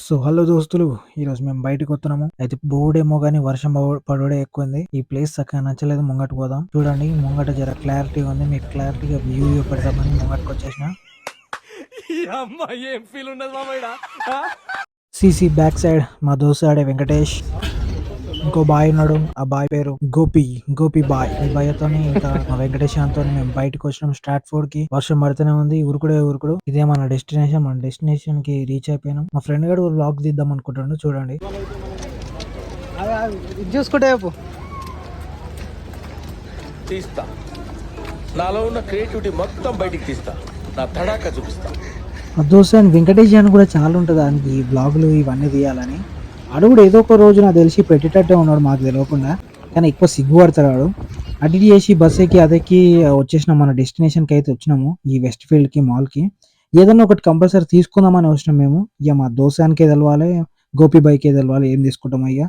So hello దోస్తులు, ఈరోజు మేము బయటకు వస్తున్నాము. అయితే బోర్డేమో గానీ వర్షం పడోడే ఎక్కువ. ఈ ప్లేస్ చక్కగా నచ్చలేదు. ముంగట పోదాం. చూడండి, ముంగట జర క్లారిటీగా ఉంది. మీకు క్లారిటీగా వ్యూ పెడదామని ముంగటకు వచ్చేసిన. ఏం ఫీల్ ఉన్నది మామయ్య. సిసి బ్యాక్ సైడ్ మా దోస్తు ఆడే వెంకటేష్, ఇంకో బాయ్ ఉన్నాడు. ఆ బాయ్ పేరు గోపి బాయ్. ఈ బాయ్తోని ఇంకా మా వెంకటేష్ తో మేము బయటకు వచ్చినాం. స్టాట్ఫోర్డ్ కి వర్షం పడుతూనే ఉంది. ఉరుకుడు. ఇదే మన డెస్టినేషన్. మన డెస్టినేషన్ కి రీచ్ అయిపోయినాం. మా ఫ్రెండ్ గారు వ్లాగ్ తీద్దాం అనుకుంటాడు. చూడండి, ఇది చూసుకుంటే తీస్తా, నాలో ఉన్న క్రియేటివిటీ మొత్తం బయటికి తీస్తా, నా తడాక చూపిస్తా. మా దోస్తు అండ్ వెంకటేష్ అని కూడా చాలా ఉంటుంది దానికి, ఈ బ్లాగులు ఇవన్నీ తీయాలని. ఆడు కూడా ఏదో ఒక రోజు నాకు తెలిసి పెట్టేటట్టే ఉన్నాడు, మాకు తెలియకుండా. కానీ ఎక్కువ సిగ్గుపడతాడు వాడు. అడిట్ చేసి బస్ ఎక్కి అదెక్కి వచ్చేసినాం. మన డెస్టినేషన్కి అయితే వచ్చినాము, ఈ వెస్ట్ ఫీల్డ్కి మాల్కి. ఏదన్నా ఒకటి కంపల్సరీ తీసుకుందామని వచ్చినాం మేము. ఇక మా దోసానికే తెలవాలి, గోపి బైకే తెలవాలి ఏం తీసుకుంటాం. ఇక